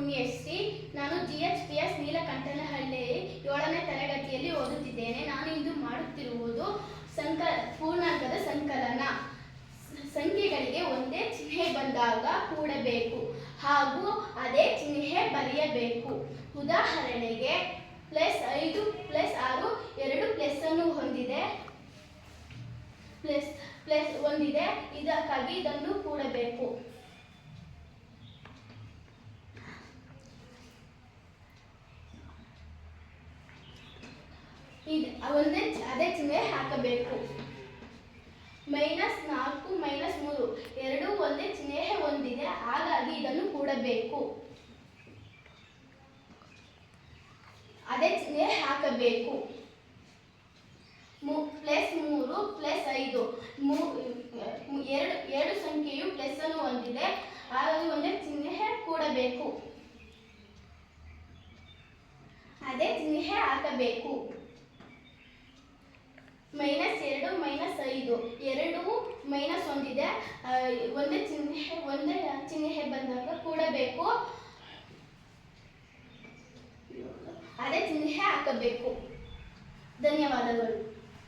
ಪುಣ್ಯಶ್ರೀ. ನಾನು GHPS ನೀಲಕಂಠನಹಳ್ಳಿ 7ನೇ ತರಗತಿಯಲ್ಲಿ ಓದುತ್ತಿದ್ದೇನೆ. ನಾನು ಇಂದು ಮಾಡುತ್ತಿರುವುದು ಪೂರ್ಣಾಂಕದ ಸಂಕಲನ. ಸಂಖ್ಯೆಗಳಿಗೆ ಒಂದೇ ಚಿಹ್ನೆ ಬಂದಾಗ ಕೂಡಬೇಕು ಹಾಗೂ ಅದೇ ಚಿಹ್ನೆ ಬರೆಯಬೇಕು. ಉದಾಹರಣೆಗೆ +5 +6 2 ಪ್ಲಸ್ ಅನ್ನು ಹೊಂದಿದೆ, ಇದಕ್ಕಾಗಿ ಇದನ್ನು ಕೂಡಬೇಕು. ಅದೇ ಚಿಹ್ನೆ ಹಾಕಬೇಕು. -4 -3 ಎರಡೂ ಒಂದೇ ಚಿಹ್ನೆ ಹೊಂದಿದೆ, ಹಾಗಾಗಿ ಇದನ್ನು ಕೂಡಬೇಕು. ಅದೇ ಚಿಹ್ನೆ ಹಾಕಬೇಕು. +3 +5 ಎರಡು ಸಂಖ್ಯೆಯು ಪ್ಲಸ್ ಅನ್ನು ಹೊಂದಿದೆ, ಹಾಗಾಗಿ ಒಂದೇ ಚಿಹ್ನೆ ಕೂಡಬೇಕು. ಅದೇ ಚಿಹ್ನೆ ಹಾಕಬೇಕು. -2 -5 ಎರಡೂ ಮೈನಸ್ ಹೊಂದಿದೆ, ಒಂದೇ ಚಿಹ್ನೆ ಬಂದಾಗ ಕೂಡಬೇಕು. ಅದೇ ಚಿಹ್ನೆ ಹಾಕಬೇಕು. ಧನ್ಯವಾದಗಳು.